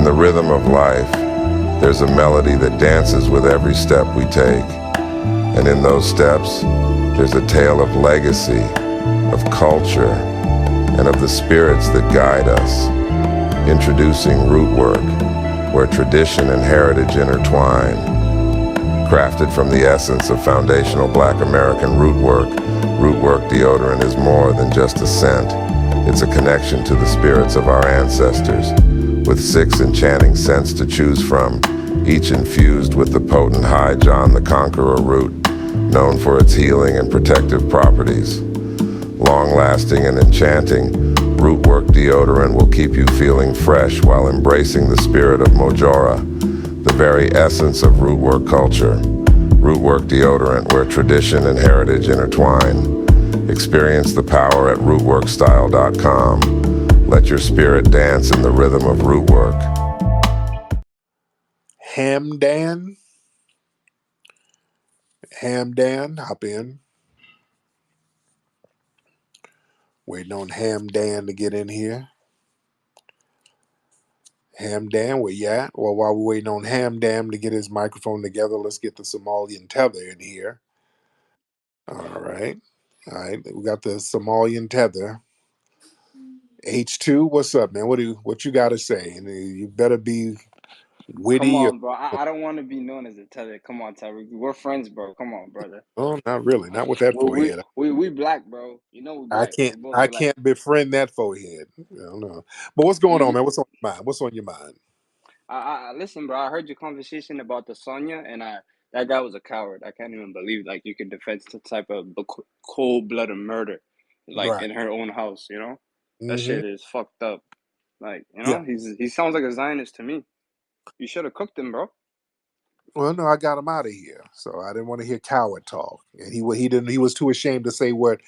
In the rhythm of life, there's a melody that dances with every step we take. And in those steps, there's a tale of legacy, of culture, and of the spirits that guide us. Introducing Root Work, where tradition and heritage intertwine. Crafted from the essence of foundational Black American root work deodorant is more than just a scent. It's a connection to the spirits of our ancestors, with 6 enchanting scents to choose from, each infused with the potent High John the Conqueror root, known for its healing and protective properties. Long-lasting and enchanting, Rootwork deodorant will keep you feeling fresh while embracing the spirit of Mojora, the very essence of Rootwork culture. Rootwork deodorant, where tradition and heritage intertwine. Experience the power at rootworkstyle.com. Let your spirit dance in the rhythm of Rootwork. Hamdan, hop in. Waiting on Hamdan to get in here. Hamdan, where you at? Well, while we're waiting on Hamdan to get his microphone together, let's get the Somalian tether in here. All right. We got the Somalian tether. H2, what's up, man? What you got to say? And you better be witty. Come on, bro. I don't want to be known as a Tariq. Come on, Tariq. We're friends, bro. Come on, brother. Oh, not really. Not with that forehead. We black, bro. You know we black. We're both I black. can't befriend that forehead. I don't know. But what's going on, man? What's on your mind? What's on your mind? Listen, bro. I heard your conversation about the Sonya, and that guy was a coward. I can't even believe like you could defend the type of cold-blooded murder, like Right. in her own house. You know, that Mm-hmm. shit is fucked up. Like, you Yeah. know, he sounds like a Zionist to me. You should have cooked him, bro. Well, no, I got him out of here, so I didn't want to hear coward talk, and he didn't. He was too ashamed to say where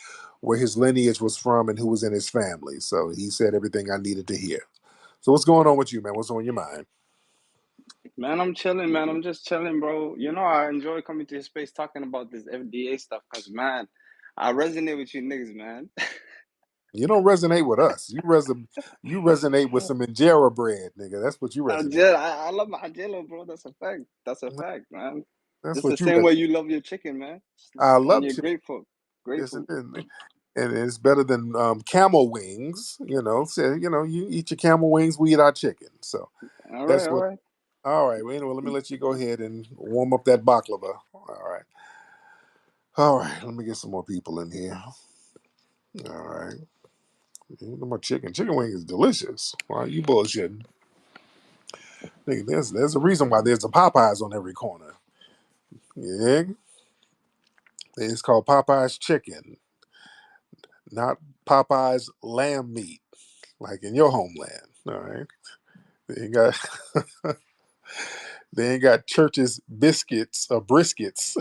his lineage was from and who was in his family. So he said everything I needed to hear. So what's going on with you, man? What's on your mind? Man, I'm chilling, man. I'm just chilling, bro. You know, I enjoy coming to your space talking about this FDA stuff because, man, I resonate with you niggas, man. You don't resonate with us. You resonate with some injera bread, nigga. That's what you resonate. I love my jello, bro. That's a fact. That's a fact, man. That's Just the what you same resonate. way you love your chicken, man. I And love your chicken. grapefruit. Yes, it Grapefruit. is. And it's better than camel wings. So you eat your camel wings, we eat our chicken. So All right, that's all what. right. All right. Well, anyway, let me let you go ahead and warm up that baklava. All right. All right. Let me get some more people in here. All right. No more chicken. Chicken wing is delicious. Why are you bullshitting? Nigga, there's a reason why there's a Popeyes on every corner. Yeah. It's called Popeyes chicken, not Popeyes lamb meat, like in your homeland. All right. They ain't got they ain't got church's biscuits or briskets.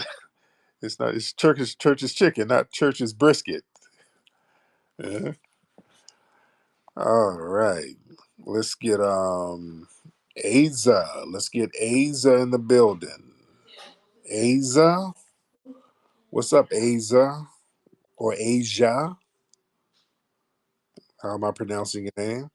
It's church's chicken, not church's brisket. Yeah. All right. Let's get Aza. Let's get Aza in the building. Aza? What's up, Aza? Or Asia? How am I pronouncing your name?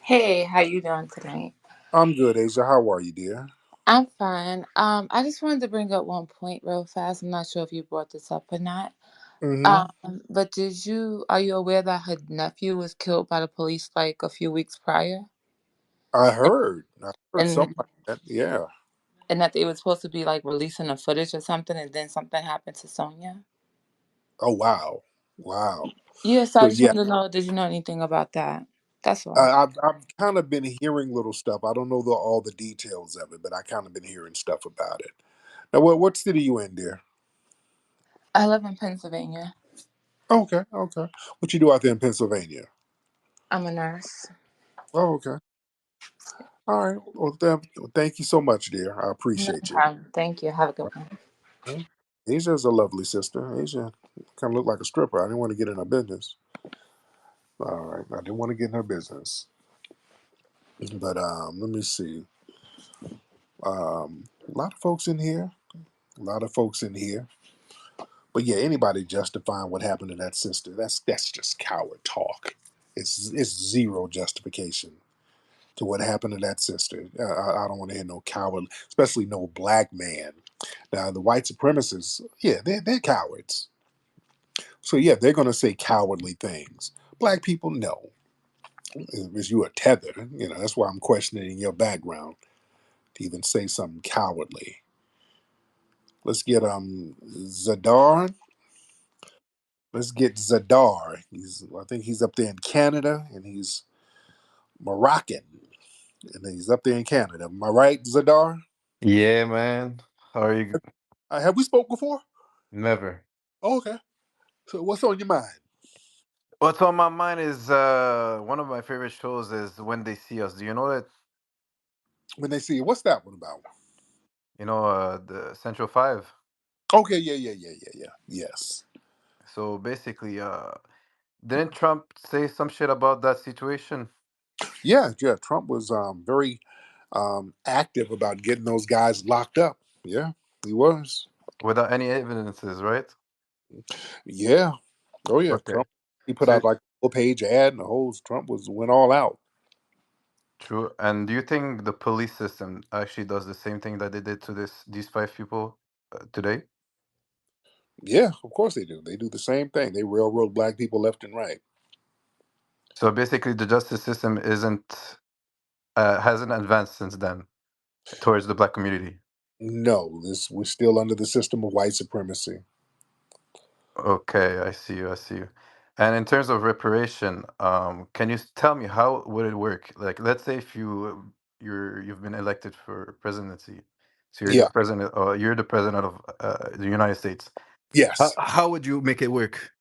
Hey, how you doing tonight? I'm good, Asia. How are you, dear? I'm fine. I just wanted to bring up one point real fast. I'm not sure if you brought this up or not. Mm-hmm. But are you aware that her nephew was killed by the police like a few weeks prior? I heard. I heard something And like that. Yeah. and that they were supposed to be like releasing the footage or something, and then something happened to Sonia? Oh wow. Wow. Yeah, so I Because just yeah, wanted to know, did you know anything about that? That's all. I've kind of been hearing little stuff. I don't know all the details of it, but I kind of been hearing stuff about it. Now, what city you in, dear? I live in Pennsylvania. Okay, okay. What you do out there in Pennsylvania? I'm a nurse. Oh, okay. All right. Well, thank you so much, dear. I No appreciate you. problem. Thank you. Have a good one. Mhm. Asia's a lovely sister. Asia kind of looked like a stripper. I didn't want to get in her business. All right. I didn't want to get in her business. But let me see. A lot of folks in here. A lot of folks in here. But yeah, anybody justifying what happened to that sister, that's just coward talk. It's zero justification. to what happened to that sister. I don't want to hear no coward, especially no black man. Now, the white supremacists, yeah, they're cowards. So, yeah, they're going to say cowardly things. Black people, no. Is you a tether? That's why I'm questioning your background to even say something cowardly. Let's get Zadar. Let's get Zadar. I think he's up there in Canada, and he's Moroccan, and he's up there in Canada. Am I right, Zadar? Yeah, man. How are you? Have we spoke before? Never. Oh, okay. So what's on your mind What's on my mind is one of my favorite shows is When They See Us. Do you know that? when they see you? What's that one about? You know, the Central Five. Okay, yeah, yeah, yeah, yeah, yeah. Yes. So basically, didn't Trump say some shit about that situation Yeah, yeah. Trump was very active about getting those guys locked up. Yeah, he was. without any evidences, right? Yeah. Oh yeah. Okay. Trump. He put So out like a full page ad, and the whole Trump went all out. true. And do you think the police system actually does the same thing that they did to these five people today? Yeah, of course they do. They do the same thing. They railroad black people left and right. So basically, the justice system isn't hasn't advanced since then towards the black community. No, this we're still under the system of white supremacy. Okay, I see you. I see you. And in terms of reparation, can you tell me how would it work? Like, let's say if you've been elected for presidency, so Yeah. you're the president of the United States. Yes. How would you make it work?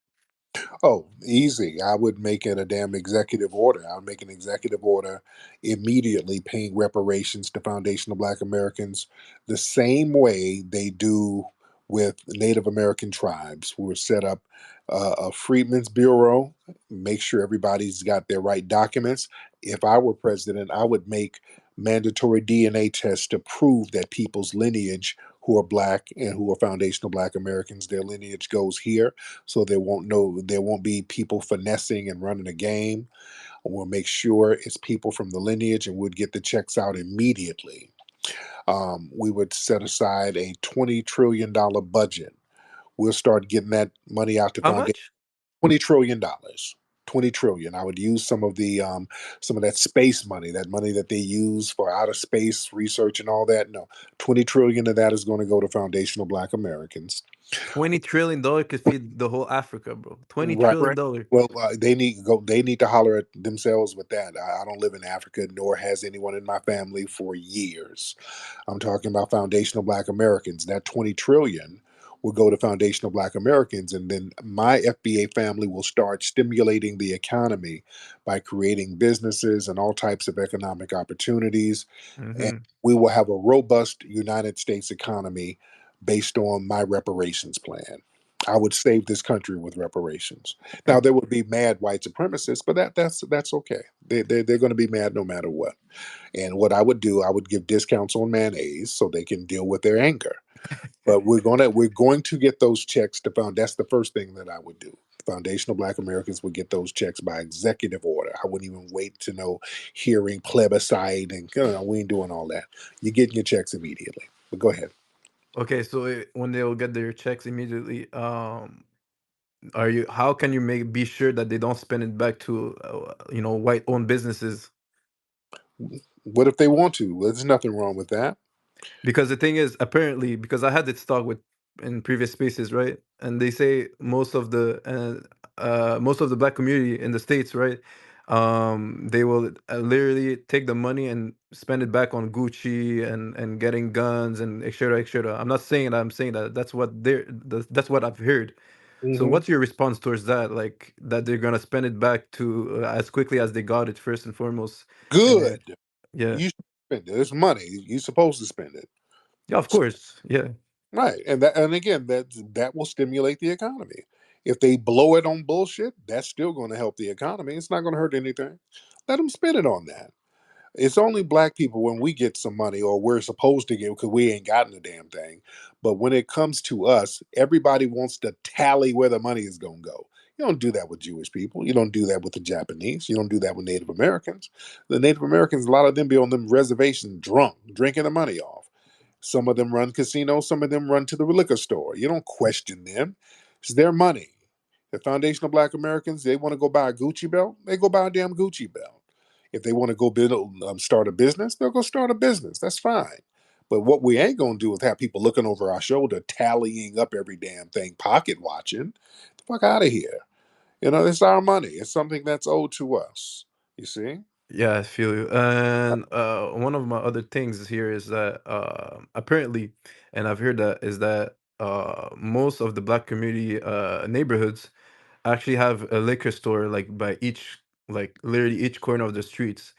Oh, easy. I would make it a damn executive order. I would make an executive order immediately paying reparations to Foundation of Black Americans the same way they do with Native American tribes. We'll set up a Freedmen's Bureau, make sure everybody's got their right documents. If I were president, I would make mandatory DNA tests to prove that people's lineage who are black and who are foundational black Americans, their lineage goes here, so there won't be people finessing and running a game. We'll make sure it's people from the lineage, and we'd get the checks out immediately. We would set aside a $20 trillion budget. We'll start getting that money out to How foundation. much? $20 trillion. 20 trillion. I would use some of that space money, that money that they use for outer space research and all that. No, 20 trillion of that is going to go to foundational black Americans. $20 trillion could feed the whole Africa, bro. Twenty Right. trillion dollars. Well, they need to go. They need to holler at themselves with that. I don't live in Africa, nor has anyone in my family for years. I'm talking about foundational Black Americans. That 20 trillion will go to foundational Black Americans, and then my FBA family will start stimulating the economy by creating businesses and all types of economic opportunities, and Mm-hmm. we will have a robust United States economy based on my reparations plan. I would save this country with reparations. Now there would be mad white supremacists, but that's okay. They're going to be mad no matter what. And what I would do, I would give discounts on mayonnaise so they can deal with their anger. But we're going to get those checks to found. That's the first thing that I would do. Foundational Black Americans would get those checks by executive order. I wouldn't even wait to know hearing plebiscite, and we ain't doing all that. You're getting your checks immediately. But go ahead. Okay, so when they will get their checks immediately, are you? How can you make be sure that they don't spend it back to white owned businesses? What if they want to? Well, there's nothing wrong with that. Because the thing is, apparently, because I had this talk with in previous spaces, right? And they say most of the black community in the states, right? They will literally take the money and spend it back on Gucci and getting guns and et cetera, et cetera. I'm not saying that. I'm saying that that's what I've heard. So Hmm. what's your response towards that? Like that they're gonna spend it back to as quickly as they got it first and foremost, and then Good. yeah, You should spend it. It's money. You're supposed to spend it. yeah, of course, yeah. Right. And again, that will stimulate the economy. If they blow it on bullshit, that's still going to help the economy. It's not going to hurt anything. Let them spend it on that. It's only black people when we get some money, or we're supposed to get, because we ain't gotten a damn thing. But when it comes to us, everybody wants to tally where the money is going to go. You don't do that with Jewish people. You don't do that with the Japanese. You don't do that with Native Americans. The Native Americans, a lot of them be on them reservations drunk, drinking the money off. Some of them run casinos, some of them run to the liquor store. You don't question them. It's their money. The foundational black Americans, they want to go buy a Gucci belt, they go buy a damn Gucci belt. If they want to go start a business, they'll go start a business. That's fine. But what we ain't gonna do is have people looking over our shoulder, tallying up every damn thing, pocket watching. Get the fuck out of here. It's our money. It's something that's owed to us. You see? Yeah, I feel you. And one of my other things here is that apparently, and I've heard that, is that most of the black community neighborhoods actually have a liquor store like by each, like literally each corner of the streets.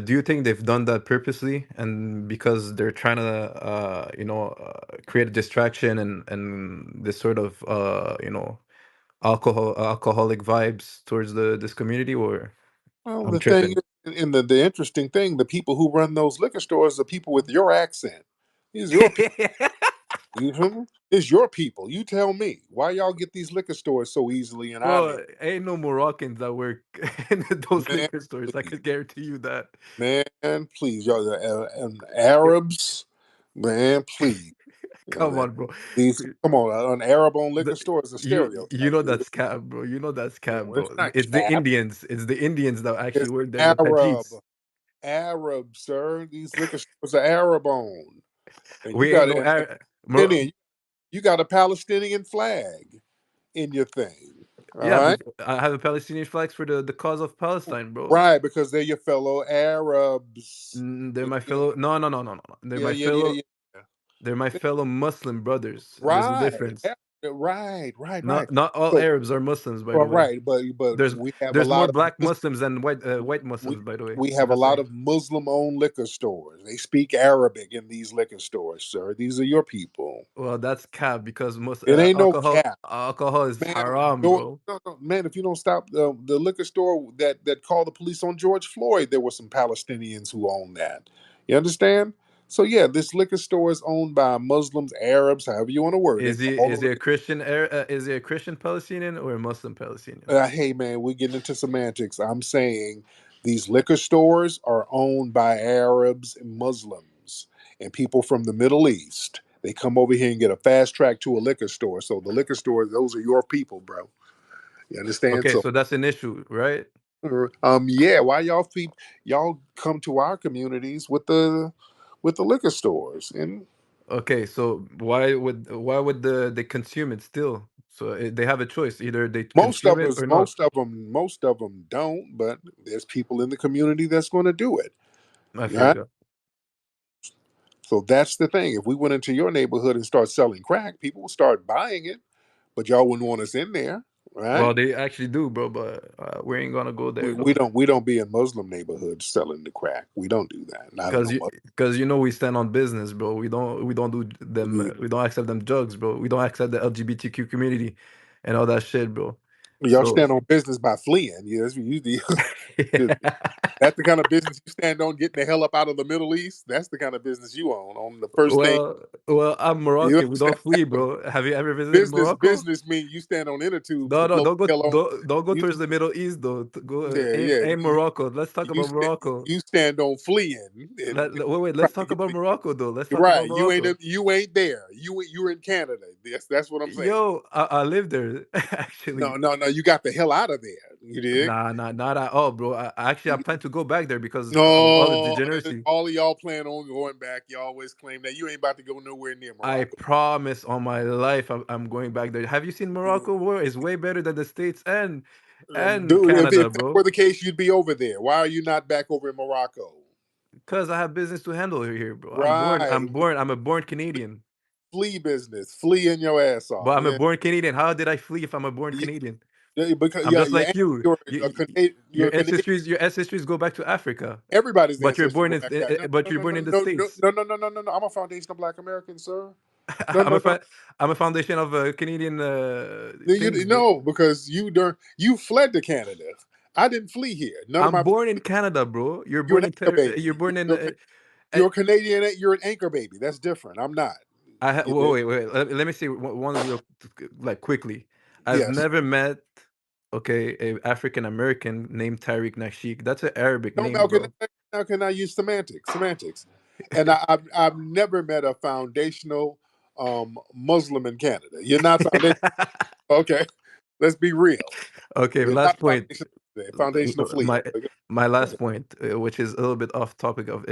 Do you think they've done that purposely, and because they're trying to create a distraction and this sort of alcoholic vibes towards this community, or Well, I'm the thing tripping? is, and the interesting thing, the people who run those liquor stores are people with your accent. These are your people. You feel me? It's your people. You tell me why y'all get these liquor stores so easily in our neighborhood. Bro, ain't no Moroccans that work in those Man, liquor stores. I please, can guarantee you that. man, please, y'all, and Arabs, man, please. Come Man, on, bro. these, come on, an Arab on The, liquor store is a you stereotype, know dude. that's cap, bro. You know that's cap, Well, it's bro. not It's the cap. Indians. It's the Indians that actually It's work there, the Arab. Tajis. Arab, sir. These liquor stores are Arab owned. And you We got ain't no and Palestinian, you got a Palestinian flag in your thing. All Yeah, right? I have a Palestinian flags for the cause of Palestine, bro. Right, because they're your fellow Arabs. They're Yeah, my yeah, fellow. No, no, no, no, no, no. They're yeah, my yeah, yeah, fellow. yeah. They're my fellow Muslim brothers. There's a Right. difference. Right, right, right. Not all So, Arabs are Muslims, by the well, way. right, but There's we have a there's more lot of black Muslims than white we Muslims, by the way. we I'm have a just lot saying. of Muslim-owned liquor stores. They speak Arabic in these liquor stores, sir. These are your people. Well, that's cap because most It ain't no alcohol cap. alcohol is Man, haram, bro. man, if you don't stop the liquor store that called the police on George Floyd, there were some Palestinians who owned that. You understand? So yeah, this liquor store is owned by Muslims, Arabs, however you want to word it. All Is over he a Christian? Is he a Christian Palestinian or a Muslim Palestinian? hey man, we're getting into semantics. I'm saying these liquor stores are owned by Arabs and Muslims and people from the Middle East. They come over here and get a fast track to a liquor store. So the liquor stores, those are your people, bro. You understand? Okay, So so that's an issue, right? yeah, why y'all come to our communities with the liquor stores? And Okay, so why would they consume it still? So they have a choice: either they consume it or not. most of them don't, but there's people in the community that's going to do it. I feel Right? you. So that's the thing. If we went into your neighborhood and start selling crack, people will start buying it, but y'all wouldn't want us in there, right? Well, they actually do, bro, but we ain't gonna go there though, We don't be in Muslim neighborhoods selling the crack. We don't do that. Not in because no you Muslim. because you know we stand on business, bro. We don't do them. We, We don't accept them drugs, bro. We don't accept the LGBTQ community and all that shit, bro. y'all So stand on business by fleeing. Yes, that's the kind of business you stand on, getting the hell up out of the Middle East. That's the kind of business you own. On the first thing, well, I'm you Moroccan. We don't understand? flee, bro. Have you ever visited Morocco? Business means you stand on inner tubes No, to no, blow the hell on. don't go You, towards the Middle East though. Go yeah, aim yeah. Morocco. Let's talk You about stand, Morocco. you stand on fleeing. And, Wait. Let's right, talk about Morocco though. Let's talk about right. Morocco. You ain't there. You're in Canada. That's what I'm saying. Yo, I live there actually. No. You got the hell out of there. You dig? Nah, not at all, bro. I plan to go back there because of all the No, degeneracy. all of y'all plan on going back. You always claim that you ain't about to go nowhere near I Morocco. promise on my life, I'm going back there. Have you seen Morocco? Where it's way better than the States and Dude, if Canada, that bro. were the case, you'd be over there. Why are you not back over in Morocco? Cause I have business to handle here, bro. I'm Right. born. I'm a born Canadian. Flee business. Flee in your ass off. But I'm a Yeah. born Canadian. How did I flee if I'm a born Yeah, Canadian? because I'm yeah, just like you. You're a Canadian. Your ancestries go back to Africa, Everybody's but ancestors go back that. but you're born in the states. No. I'm a foundational Black American, sir. No, I'm no, a no. I'm a foundation of Canadian things, bro. No, because you fled to Canada. I didn't flee here. None of I'm my born in Canada, bro. you're an anchor You're baby. born in uh, You're a Canadian. You're an anchor baby. That's different. I'm not. You did. wait. Let me say one real like quickly. I've Yes. never met. okay, a African American named Tariq Nashik. That's an Arabic No, name, bro. now can I use semantics? Semantics, and I've never met a foundational Muslim in Canada. You're not foundational. Okay, let's be real. Okay, You're not last point. foundational fleet. My my last point, which is a little bit off topic of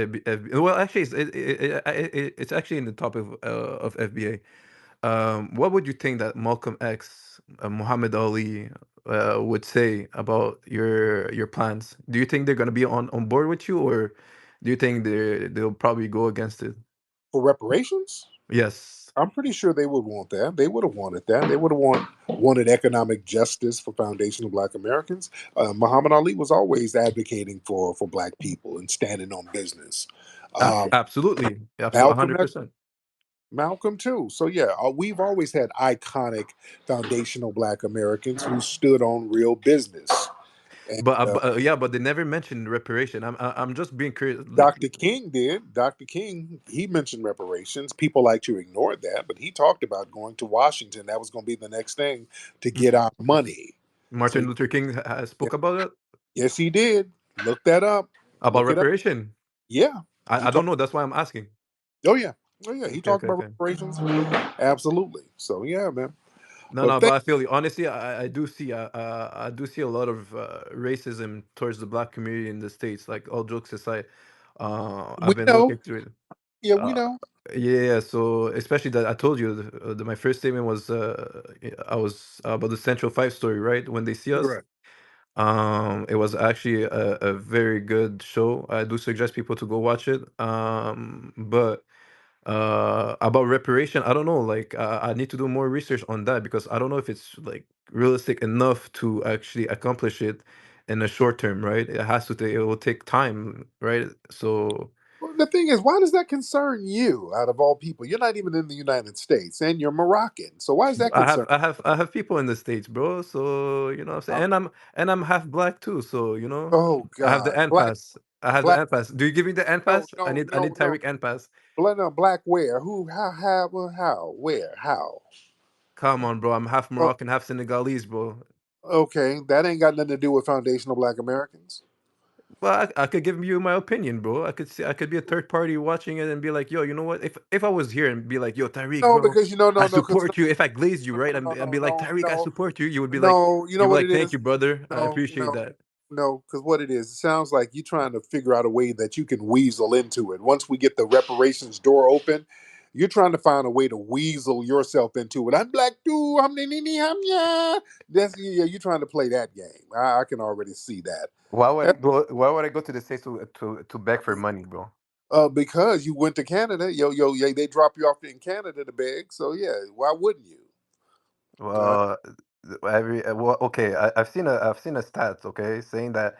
well, actually, it's actually in the topic of FBA. What would you think that Malcolm X, Muhammad Ali, would say about your plans? Do you think they're gonna be on board with you, or do you think they'll probably go against it? For reparations, Yes. I'm pretty sure they would want that. They would have wanted that. They would have wanted economic justice for foundational Black Americans. Muhammad Ali was always advocating for Black people and standing on business. Absolutely, absolutely, Malcolm 100%. Malcolm too. So yeah, we've always had iconic foundational Black Americans who stood on real business. And But yeah, but they never mentioned reparation. I'm just being curious. Like, Dr. King did. Dr. King, he mentioned reparations. People like to ignore that, but he talked about going to Washington. That was going to be the next thing to get our money. So Martin Luther King yeah, spoke about it, yes, he did. Look that up. about Look it up. reparation. Yeah, he I don't talked. know. That's why I'm asking. Oh yeah, oh yeah. He Okay, talked okay, about okay. reparations. Absolutely. So yeah, man. No, But no, thank but I feel you. Honestly, I do see I do see a lot of racism towards the black community in the states. Like all jokes aside, we I've been know. looking through it. Yeah, we Uh, know. yeah, yeah. So especially that I told you my first statement was I was about the Central Five story, right? When they see us, Right. it was actually a very good show. I do suggest people to go watch it. But about reparation, I don't know. Like, I need to do more research on that because I don't know if it's like realistic enough to actually accomplish it in the short term, right? It has to take, it will take time, right? So Well, the thing is, why does that concern you? Out of all people, you're not even in the United States, and you're Moroccan. So why is that concern? I have people in the States, bro. So you know what I'm saying, Oh, and I'm half black too. So you know, oh I have the God, N black, pass. I have the black. N pass. Do you give me the N No, pass? no, I no, need no. Tariq N pass. Black, no, black where? Who? How? Where? How? Come on, bro. I'm half Oh, Moroccan, half Senegalese, bro. okay, that ain't got nothing to do with foundational Black Americans. Well, I could give you my opinion, bro. I could see, I could be a third party watching it and be like, yo, you know what? If I was here and be like, yo, Tariq, No, bro, because you know, I no, no, because support you. If I glazed you, no, right, no, and no, be like, no, Tariq, I no, support you, no. You know you would what be like, it thank is? you, brother. I No, appreciate no, that. no. Because what it is, it sounds like you're trying to figure out a way that you can weasel into it. Once we get the reparations door open, you're trying to find a way to weasel yourself into it. I'm black too. Yeah. That's yeah. You're trying to play that game. I can already see that. Why would I That- go? Why would I go to the states to beg for money, bro? because you went to Canada, yeah, they drop you off in Canada to beg. So yeah, why wouldn't you? Uh, Uh, well, okay, I've seen a stat, okay, saying that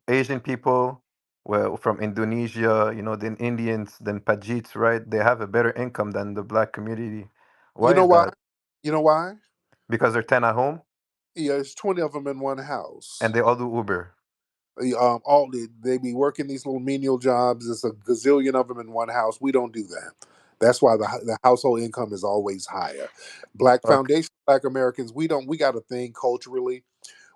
Asian people, well, from Indonesia, you know, then Indians, then Pajits, right? They have a better income than the black community. you Why know is why? that? You know why? Because they're 10 at home Yeah, there's 20 of them in one and house. they all do Uber. All they be working these little menial jobs. There's a gazillion of them in one house. We don't do that. That's why the household income is always higher. Black Okay. foundation, Black Americans, we don't. We got a thing culturally.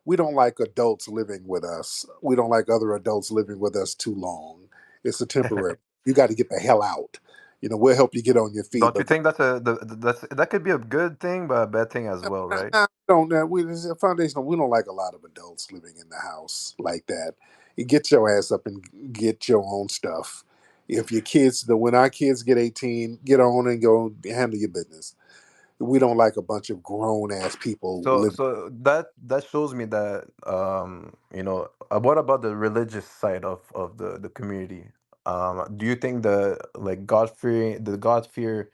We don't like adults living with us. We don't like other adults living with us too long. It's a temporary. You got to get the hell out. We'll help you get on your feet, Don't you but think that's that could be a good thing, but a bad thing as well, right? don't we as a foundational we don't like a lot of adults living in the house like that. You get your ass up and get your own stuff. If your kids the when our kids get 18, get on and go handle your business. We don't like a bunch of grown ass people So living. so that shows me that you know, what about the religious side of the community? Do you think the God fear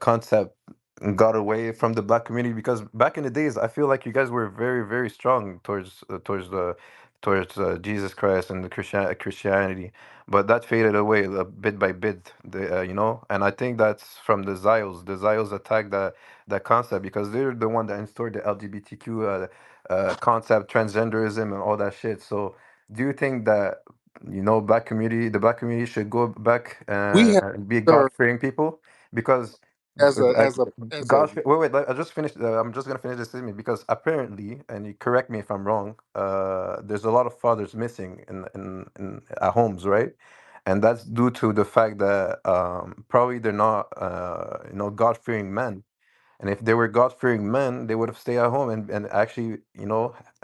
concept got away from the black community? Because back in the days I feel like you guys were very strong towards Jesus Christ and the Christianity, but that faded away bit by bit, you know. And I think that's from the Zios attacked that concept because they're the one that instaured the LGBTQ concept, transgenderism and all that shit. So do you think that, you know, the black community should go back We have and be sir, God fearing people? Because as a God, wait, I just finished. I'm just gonna finish this statement because apparently, and you correct me if I'm wrong. There's a lot of fathers missing in at homes, right? And that's due to the fact that probably they're not, God fearing men. And if they were God fearing men, they would have stayed at home and actually,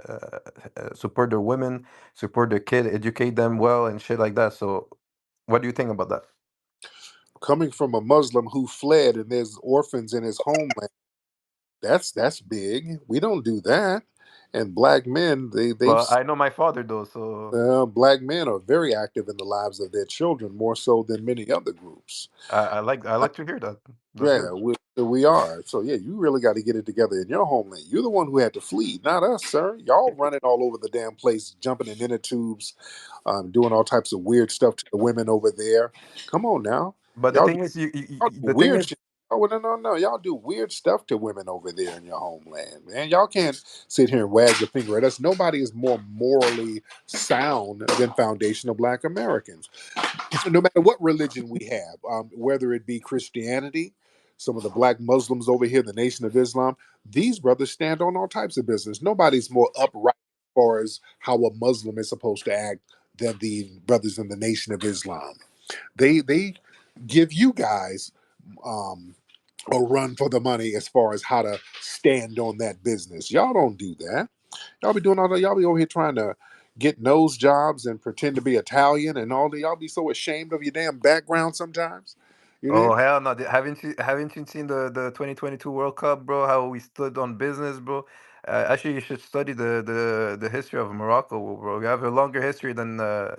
uh, support their women, support their kid, educate them well, and shit like that. So, what do you think about that? coming from a Muslim who fled and there's orphans in his homeland. That's big. We don't do that. And black men, Well, I know my father though, so black men are very active in the lives of their children, more so than many other groups. I like to hear that. That's Yeah, good. we are. So yeah, you really got to get it together in your homeland. You're the one who had to flee, not us, sir. Y'all running all over the damn place, jumping in inner tubes, doing all types of weird stuff to the women over there. Come on now, But the y'all do, thing is, y'all do the thing weird is, shit. Oh no! Y'all do weird stuff to women over there in your homeland, man. Y'all can't sit here and wag the finger at us. Nobody is more morally sound than foundational Black Americans, no matter what religion we have, whether it be Christianity, some of the black Muslims over here, the Nation of Islam, these brothers stand on all types of business. Nobody's more upright as far as how a Muslim is supposed to act than the brothers in the Nation of Islam. They give you guys um, a run for the money as far as how to stand on that business. Y'all don't do that. Y'all be doing all that. Y'all be over here trying to get nose jobs and pretend to be Italian and all that. Y'all be so ashamed of your damn background sometimes. You know? oh hell no! Haven't you seen the 2022 World Cup, bro? How we stood on business, bro. Actually, you should study the history of Morocco, bro. You have a longer history than the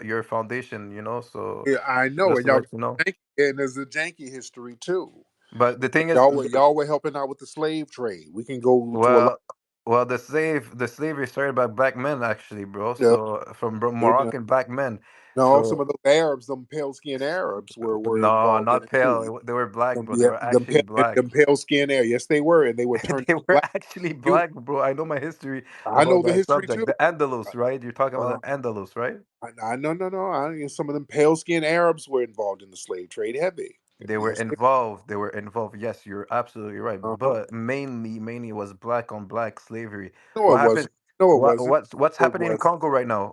your foundation, So Yeah, I know. just And to y'all let you know. janky, and there's a janky history too. But the thing is, Y'all were helping out with the slave trade. We can go to a lot. well, the slavery started by black men, actually, bro. Uh, So from you Moroccan black men. no, some So of those Arabs, them pale skinned Arabs, were no, involved in not it too. pale. They were black, Them, bro. They yeah, were actually black. them pale skinned Arabs. Yes, they were, and they were turned They were black. actually You, black, bro. I know my history I about know the that history subject. too. The Andalus, right? You're talking Uh, about the Andalus, right? I no no no. Some of them pale skinned Arabs were involved in the slave trade heavy. They were Yes, they. involved. They were involved. Yes, you're absolutely right. Uh-huh. But mainly was black on black slavery. No, What it wasn't. happened? No, it What wasn't. what's No, it happening in wasn't. Congo right now?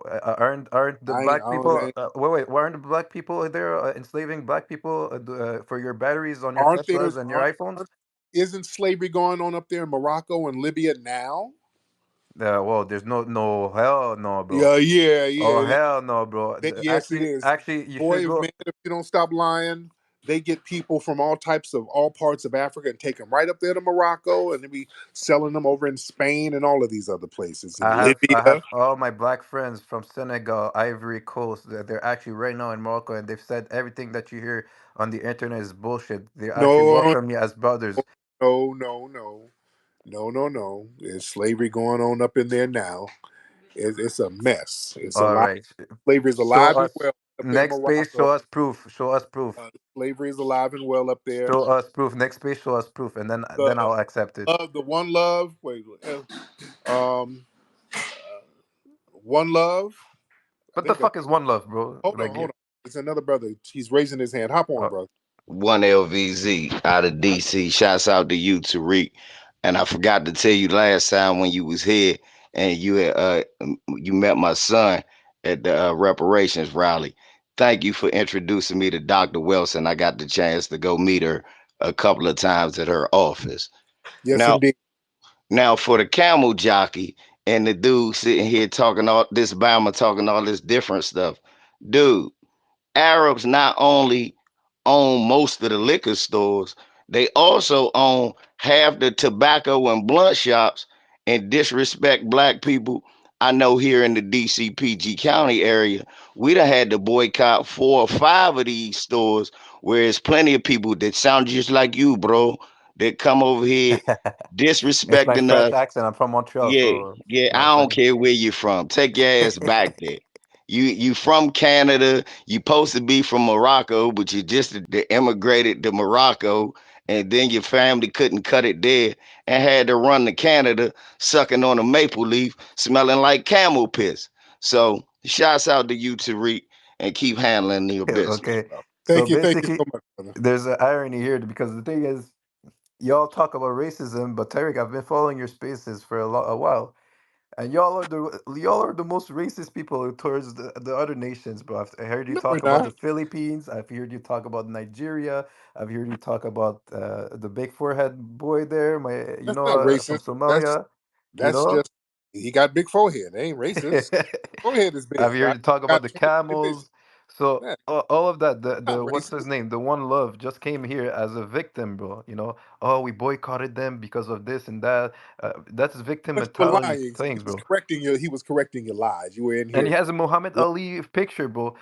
Aren't the I black people? ain't, Wait, aren't the black people there enslaving black people for your batteries on your aren't there? Teslas and your iPhones? Isn't slavery going on up there in Morocco and Libya now? Well, there's no hell no, bro. Yeah, yeah, Oh yeah. hell no, bro. Yes, it is. Actually, you should Boy, go. man, if you don't stop lying, they get people from all parts of Africa and take them right up there to Morocco, and they be selling them over in Spain and all of these other places in I have Libya. all my black friends from Senegal, Ivory Coast. They're actually right now in Morocco, and they've said everything that you hear on the internet is bullshit. They actually No, welcome me as brothers. no. There's slavery going on up in there now. It's a mess. It's a All lot. right, Slavery is show alive and us well up there in next page. Morocco. Show us proof. Show us proof. Slavery is alive and well up there. Show us proof. Next page. Show us proof, and then The I'll accept it. the one love. Wait, um, one love. I What the think that. fuck is one love, bro? Like, Hold on. It's another brother. He's raising his hand. Hop on, uh, brother. One LVZ out of DC. Shouts out to you, Tariq. And I forgot to tell you last time when you was here and you met my son at the reparations rally. Thank you for introducing me to Dr. Wilson. I got the chance to go meet her a couple of times at her office. Yes, Now, indeed. now for the camel jockey and the dude sitting here talking all this Bama talking all this different stuff, dude. Arabs not only own most of the liquor stores, they also own half the tobacco and blunt shops and disrespect black people. I know here in the DCPG County area, we done had to boycott 4 or 5 of these stores where there's plenty of people that sound just like you, bro, that come over here it's my disrespecting French us. accent. I'm from Montreal, Yeah, so yeah. you know I what don't I'm care where you're from. Take your ass back there. You from Canada. You supposed to be from Morocco, but you just immigrated to Morocco, and then your family couldn't cut it there and had to run to Canada, sucking on a maple leaf, smelling like camel piss. So, shouts out to you, Tariq, and keep handling your saying. business, Okay. bro. So Thank you basically, so much, brother. there's an irony here because the thing is, y'all talk about racism, but Tariq, I've been following your spaces for a while, and y'all are the most racist people towards the other nations, bro. I heard you No, we're talk about the not. Philippines. I've heard you talk about Nigeria. I've heard you talk about the big forehead boy there, That's not from racist. Somalia. You That's know. just he got big forehead. They ain't racist. Forehead is I've big. heard I you talk about got the 20 vision. camels. So Yeah, all of that, not the what's his racist. name, the One Love just came here as a victim, bro. Oh, we boycotted them because of this and that. That's victim But you were mentality lying. He things, was bro. correcting you. He was correcting your lies. You were in And he here. has a Muhammad Ali picture, bro.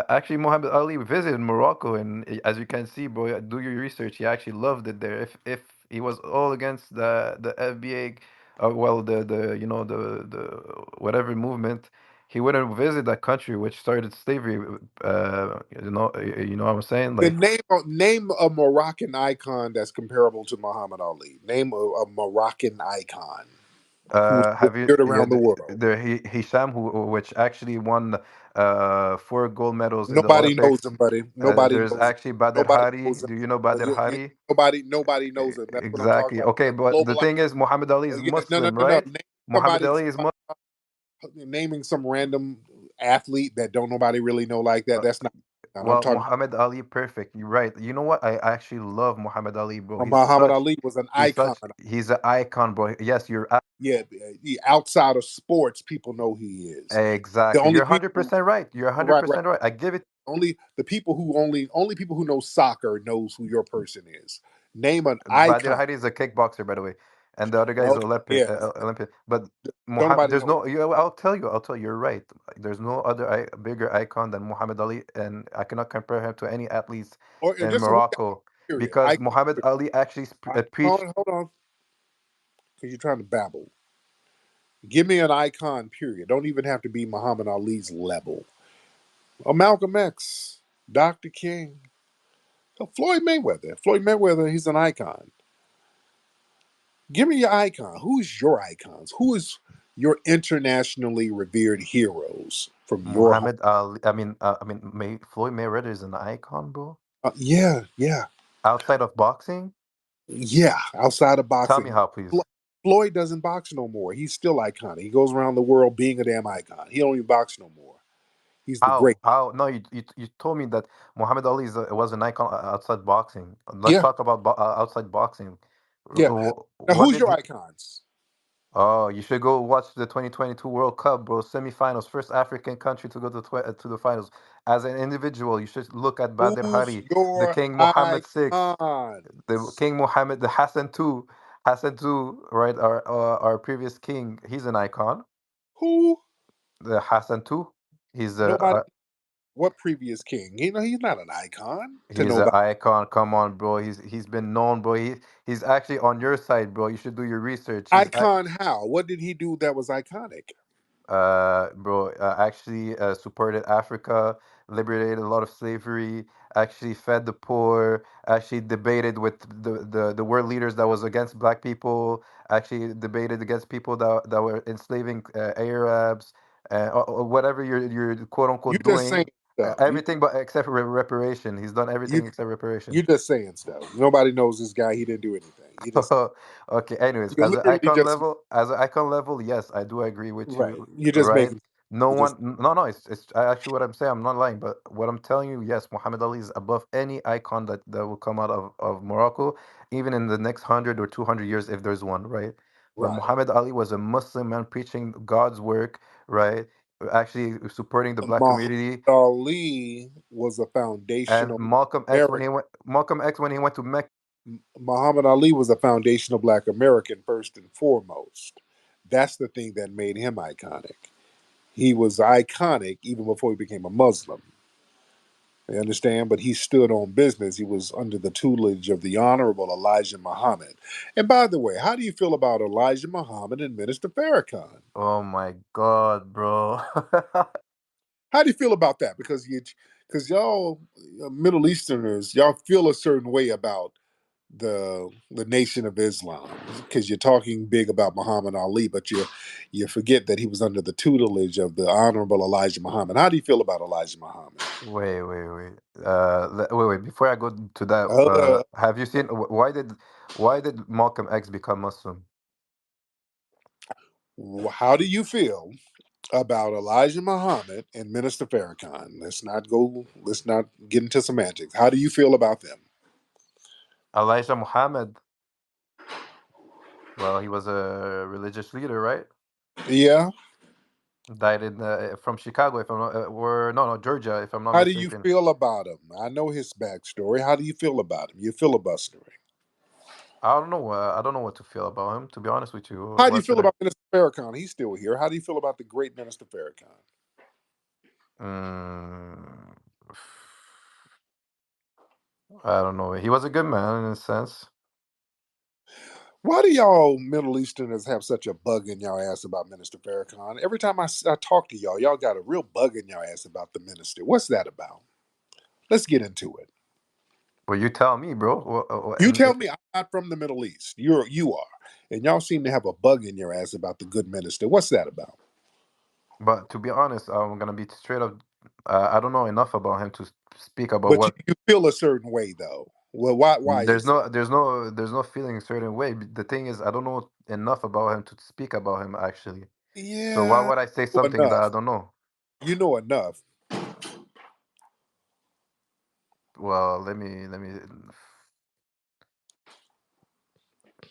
Actually, Muhammad Ali visited Morocco, and as you can see, bro, do your research. He actually loved it there. If he was all against the FBA, well, the the whatever movement, he wouldn't visit that country which started slavery. You know what I'm saying? Then Like, name a Moroccan icon that's comparable to Muhammad Ali. Name a Moroccan icon who's have you? revered Yeah, around the world. Hisham, which actually won 4 gold medals in the Nobody knows Olympics. him, buddy. Nobody There's knows him. actually Badr Nobody Hari. knows him. Do you know Badr Hari? Nobody knows him. That's what I'm talking Exactly. about. Okay, That's but the global. thing is, Muhammad Ali is Yeah, no, no, Muslim, no, no. right? Muhammad Ali is Muslim. Naming some random athlete that don't nobody really know like that. That's not. And I'm Well, talking. Muhammad Ali, perfect. You're right. You know what? I actually love Muhammad Ali, bro. Muhammad Ali was an icon. He's an icon, bro. Yes, Yeah, outside of sports, people know who he is. The exactly. only You're people, 100% right. You're right, right. 100% right. I give it. Only the people who only people who know soccer knows who your person is. Name an Badr icon. Hari is a kickboxer, by the way, and the other guy is Okay, Olympic. yeah. Olympic. But Don't Muhammad, nobody there's know. no. I'll tell you. I'll tell you. You're right. There's no other bigger icon than Muhammad Ali, and I cannot compare him to any athletes Or in just who Morocco period. because Icon. Muhammad Ali actually preached. Hold on, because you're trying to babble. Give me an icon. Period. Don't even have to be Muhammad Ali's level. Malcolm X, Dr. King, Floyd Mayweather. Floyd Mayweather. He's an icon. Give me your icon. Who's your icons? Who is your internationally revered heroes from your home? Muhammad Ali. Floyd Mayweather is an icon, bro. Yeah, yeah, Outside of boxing, yeah. Outside of tell me boxing, how, please. Floyd doesn't box no more. He's still iconic. He goes around the world being a damn icon. He don't even box no more. He's the great. How? How? No, you told me that Muhammad Ali was an icon outside boxing. Let's Yeah, talk about outside boxing. yeah. Now, What who's did your he? icons? Oh, you should go watch the 2022 World Cup, bro. Semifinals, first African country to go to the finals. As an individual, you should look at Badr Who's Hari, the your King Mohammed VI, the icons? King Mohammed, the Hassan II, right? Our previous king. He's an icon. Who? The Hassan II. He's a Nobody. What previous king? You know, he's not an icon to he's an nobody. icon. Come on, bro. He's been known, bro. He's actually on your side, bro. You should do your research. Icon how? What did he do that was iconic? Bro, actually supported Africa, liberated a lot of slavery, actually fed the poor, actually debated with the world leaders that was against black people, actually debated against people that were enslaving Arabs, or whatever you're quote You unquote just saying doing, stuff. everything but except for reparation. He's done You everything except reparation. you just saying stuff. Nobody knows this guy. He didn't do anything. You just Okay, anyways, you're literally just as an icon level, yes, I do agree with right. you, You're just right? making. No You just one, no, no, it's actually what I'm saying. I'm not lying, but what I'm telling you, yes, Muhammad Ali is above any icon that will come out of Morocco, even in the next 100 or 200 years, if there's one, right? But right. Muhammad Ali was a Muslim man preaching God's work, right? Actually supporting the black Muhammad community, Ali was a and foundational When American. he went to Mecca. Muhammad Ali was a foundational Black American first and foremost. That's the thing that made him iconic. He was iconic even before he became a Muslim. You understand? But he stood on business. He was under the tutelage of the Honorable Elijah Muhammad. And by the way, how do you feel about Elijah Muhammad and Minister Farrakhan? Oh my God, bro. How do you feel about that? Because y'all Middle Easterners, y'all feel a certain way about the Nation of Islam, because you're talking big about Muhammad Ali, but you forget that he was under the tutelage of the Honorable Elijah Muhammad. How do you feel about Elijah Muhammad? Wait. Wait. Before I go to that, Uh, have you seen why did Malcolm X become Muslim? how do you feel about Elijah Muhammad and Minister Farrakhan? Let's not get into semantics. How do you feel about them? Elijah Muhammad, well, he was a religious leader, right? Yeah. Died in from Chicago, if I'm not, or no, Georgia, if I'm not How do you mistaken. feel about him? I know his backstory. How do you feel about him? You're filibustering. I don't know. I don't know what to feel about him, to be honest with you. How do you What feel should I? about Minister Farrakhan? He's still here. How do you feel about the great Minister Farrakhan? Mm, I don't know. He was a good man in a sense. Why do y'all Middle Easterners have such a bug in y'all ass about Minister Farrakhan? Every time I talk to y'all got a real bug in y'all ass about the minister. What's that about? Let's get into it. Well, you tell me, bro. You tell me. I'm not from the Middle East. You are, and y'all seem to have a bug in your ass about the good minister. What's that about? But to be honest, I'm gonna be straight up. I don't know enough about him to speak about But what. you feel a certain way though. Well, why is that? There's no feeling a certain way. The thing is, I don't know enough about him to speak about him actually. So why Yeah, would I say you know something that I enough. don't know? You know enough. Well, let me.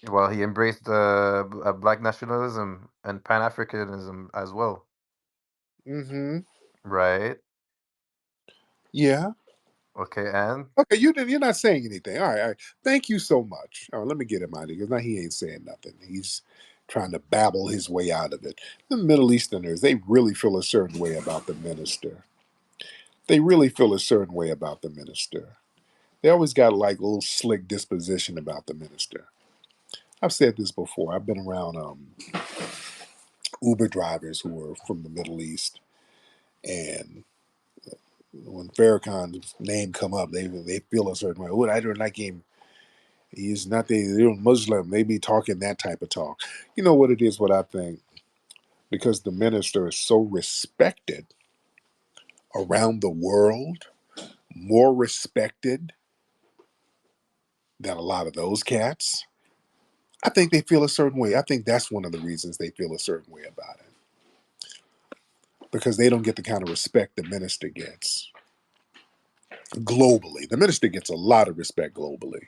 Well, he embraced black nationalism and Pan Africanism as well, Mm-hmm. right? Yeah. Okay, and Okay, you're not saying anything. All right. Thank you so much. All right, let me get him out of here because now he ain't saying nothing. He's trying to babble his way out of it. The Middle Easterners, they really feel a certain way about the minister. They really feel a certain way about the minister. They always got like a little slick disposition about the minister. I've said this before. I've been around Uber drivers who are from the Middle East, and when Farrakhan's name come up, they feel a certain way. Oh, I don't like him. He's not they're Muslim. They be talking that type of talk. You know what it is, what I think? Because the minister is so respected around the world, more respected than a lot of those cats. I think they feel a certain way. I think that's one of the reasons they feel a certain way about it. Because they don't get the kind of respect the minister gets globally. The minister gets a lot of respect globally.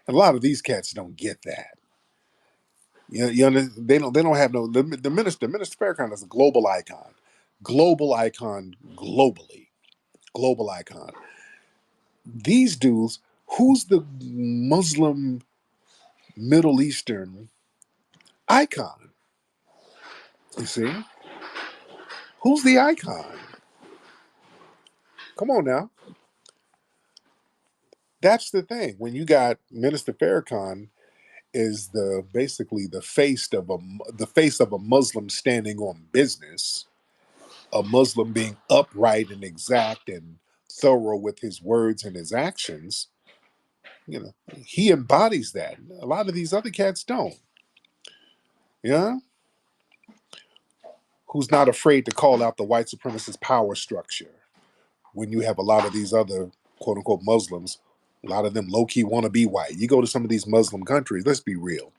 And a lot of these cats don't get that. They don't have no the Minister Farrakhan is a global icon globally, global icon. These dudes, who's the Muslim Middle Eastern icon? You see, who's the icon? Come on now, that's the thing. When you got Minister Farrakhan is the basically the face of a Muslim standing on business, a Muslim being upright and exact and thorough with his words and his actions. He embodies that. A lot of these other cats don't. Yeah, who's not afraid to call out the white supremacist power structure when you have a lot of these other quote unquote Muslims. A lot of them low key want to be white. You go to some of these Muslim countries. Let's be real.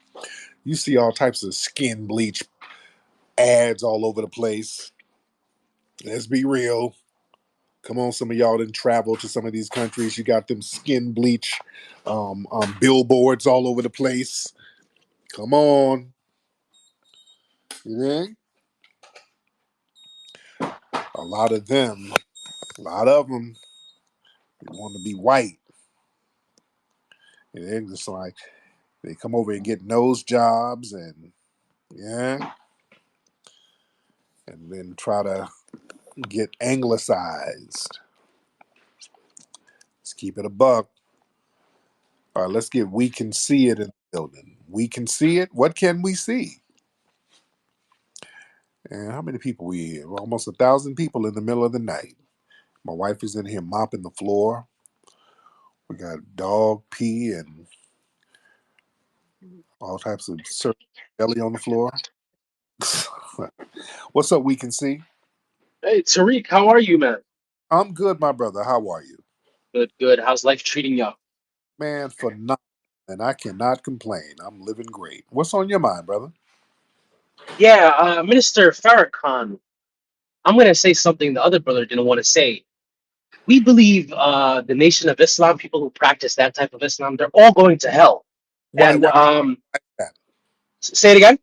You see all types of skin bleach ads all over the place. Let's be real. Come on, some of y'all didn't travel to some of these countries. You got them skin bleach billboards all over the place. Come on. You know? A lot of them want to be white. And they're just like, they come over and get nose jobs and, yeah, and then try to get anglicized. Let's keep it a buck. All right, let's get we can see it in the building. We can see it. What can we see? And how many people we here? Almost 1,000 people in the middle of the night. My wife is in here mopping the floor. We got dog pee and All types of belly on the floor. What's up, we can see? Hey, Tariq, how are you, man? I'm good, my brother. How are you? Good, good. How's life treating you? Man, phenomenal. And I cannot complain. I'm living great. What's on your mind, brother? Yeah, Minister Farrakhan, I'm going to say something the other brother didn't want to say. We believe the Nation of Islam, people who practice that type of Islam, they're all going to hell. Why And why is that? say it again.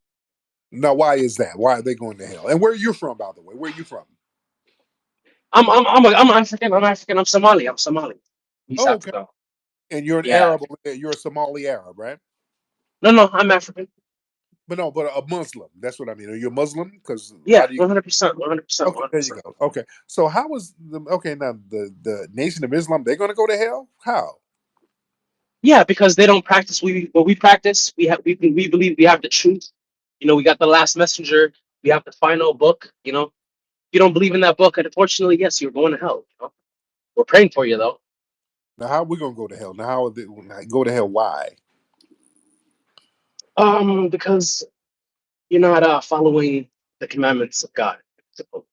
Now why is that? Why are they going to hell? And where are you from, by the way? Where are you from? I'm African. I'm African. I'm Somali. I'm Somali. East Oh, okay. Africa. And you're an Yeah. Arab over there. You're a Somali Arab, right? No, no, I'm African. But no, but a Muslim. That's what I mean. Are you a Muslim? Because a Yeah, lot of you. 100%, 100%, Okay, there you 100%. go. Okay, so how is the okay now the Nation of Islam? They're going to go to hell? How? Yeah, because they don't practice what we practice. We believe we have the truth. We got the last messenger. We have the final book. If you don't believe in that book, unfortunately, yes, you're going to hell. We're praying for you though. Now how are we going to go to hell? Now how are they go to hell? Why? Because you're not following the commandments of God. So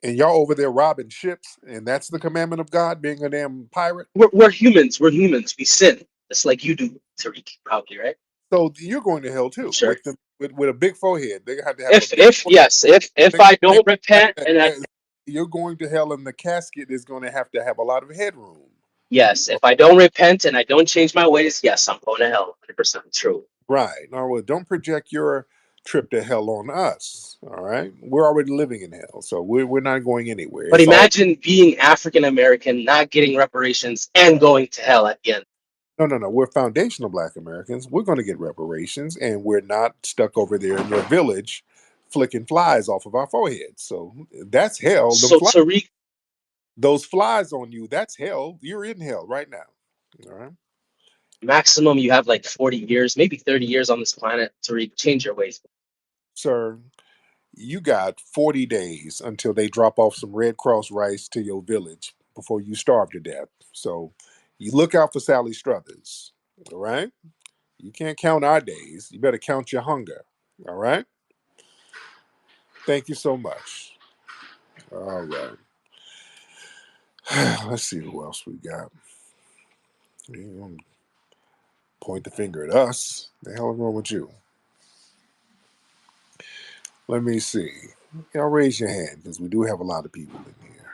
And y'all over there robbing ships, and that's the commandment of God, being a damn pirate. we're humans. We're humans. We sin. Just like you do, Tariq, probably, right? So you're going to hell I'm too sure. with them with a big forehead. They have to have a If big if yes, if forehead. I don't repent and I You're going to hell, and the casket is going to have a lot of headroom. yes, if I don't repent and I don't change my ways, yes, I'm going to hell. 100% true. Right. Now, well, don't project your trip to hell on us. All right. We're already living in hell, so we're not going anywhere. But It's all imagine being African American, not getting reparations, and going to hell at the end. no, no, no. We're foundational Black Americans. We're going to get reparations, and we're not stuck over there in your village, flicking flies off of our foreheads. So that's hell. So Tariq, Those flies on you. That's hell. You're in hell right now. All right, maximum you have like 40 years, maybe 30 years on this planet. Tariq, change your ways. sir. You got 40 days until they drop off some Red Cross rice to your village before you starve to death. So you look out for Sally Struthers. All right? You can't count our days. You better count your hunger. All right? Thank you so much. All right. Let's see who else we got. You don't point the finger at us. The hell is wrong with you? Let me see. Y'all raise your hand because we do have a lot of people in here.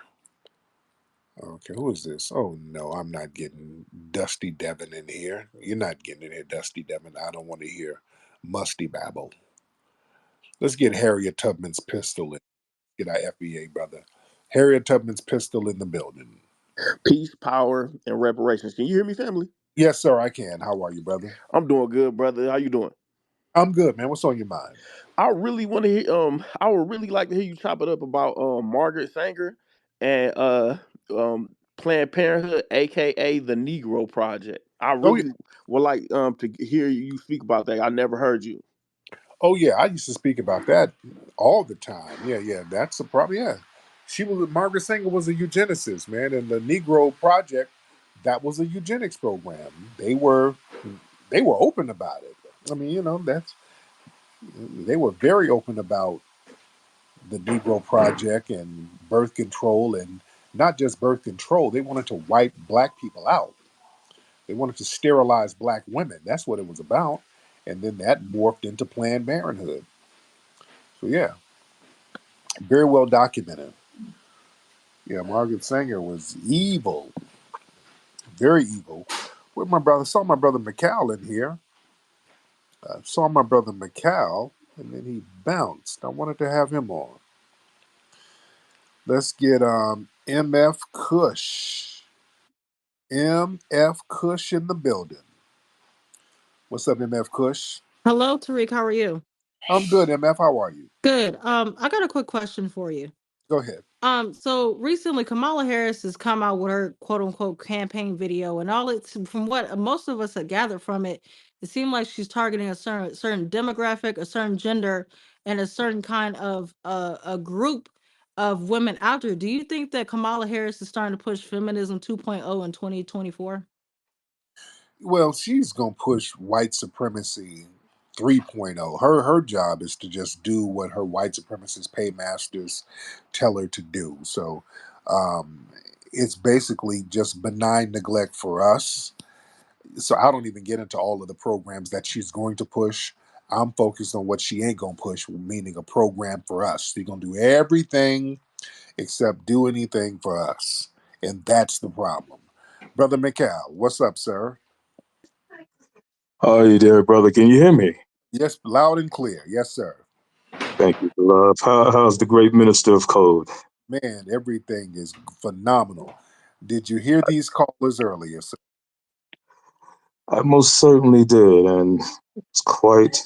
Okay, who is this? Oh no, I'm not getting Dusty Devin in here. You're not getting in here, Dusty Devin. I don't want to hear musty babble. Let's get Harriet Tubman's pistol in. Get our FBA brother. Harriet Tubman's pistol in the building. Peace, power, and reparations. Can you hear me, family? Yes, sir, I can. How are you, brother? I'm doing good, brother. How you doing? I'm good, man. What's on your mind? I really want to hear. I would really like to hear you chop it up about Margaret Sanger and Planned Parenthood, aka the Negro Project. I Oh yeah, really would like to hear you speak about that. I never heard you. oh yeah. I used to speak about that all the time. Yeah, yeah. That's a problem. Yeah, she was Margaret Sanger was a eugenicist, man, and the Negro Project that was a eugenics program. They were open about it. I mean, that's they were very open about the Negro Project and birth control, and not just birth control. They wanted to wipe black people out. They wanted to sterilize black women. That's what it was about. And then that morphed into Planned Parenthood. So yeah, very well documented. Yeah, Margaret Sanger was evil, very evil. With my brother, saw my brother McCall in here. Saw my brother McCall, and then he bounced. I wanted to have him on. Let's get MF Kush. MF Kush in the building. What's up, MF Kush? Hello, Tariq. How are you? I'm good, MF. How are you? Good. I got a quick question for you. Go ahead. So recently Kamala Harris has come out with her quote unquote campaign video, and all it's from what most of us had gathered from it, it seemed like she's targeting a certain demographic, a certain gender, and a certain kind of a group of women out there. Do you think that Kamala Harris is starting to push feminism 2.0 in 2024? Well, she's gonna push white supremacy 3.0. Her job is to just do what her white supremacist paymasters tell her to do. So um, it's basically just benign neglect for us. So I don't even get into all of the programs that she's going to push. I'm focused on what she ain't gonna push, meaning a program for us. She's gonna do everything except do anything for us, and that's the problem. Brother Mikhail, what's up, sir? How are you there, brother? Can you hear me? Yes, loud and clear. Yes, sir. Thank you, beloved. How's the great minister of code? Man, everything is phenomenal. Did you hear these callers earlier, sir? I most certainly did, and it's quite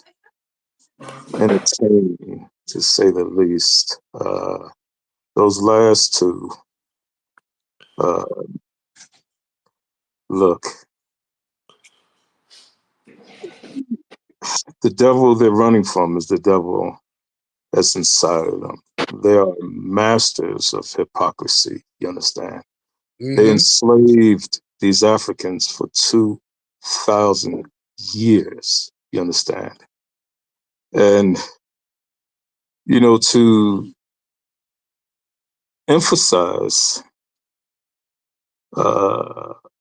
entertaining, to say the least. Those last two, uh, look, the devil they're running from is the devil that's inside of them. They are masters of hypocrisy, you understand? They Mm-hmm. enslaved these Africans for 2,000 years, you understand? And, to emphasize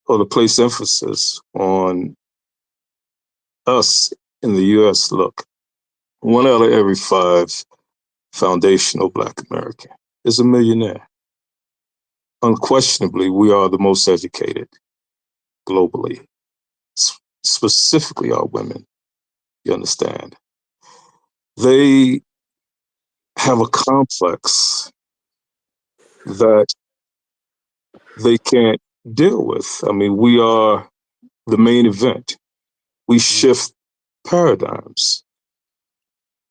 or to place emphasis on us in the US, look, 1 out of every 5 foundational Black American is a millionaire. Unquestionably, we are the most educated globally, specifically our women, you understand? They have a complex that they can't deal with. I mean, we are the main event. We shift paradigms.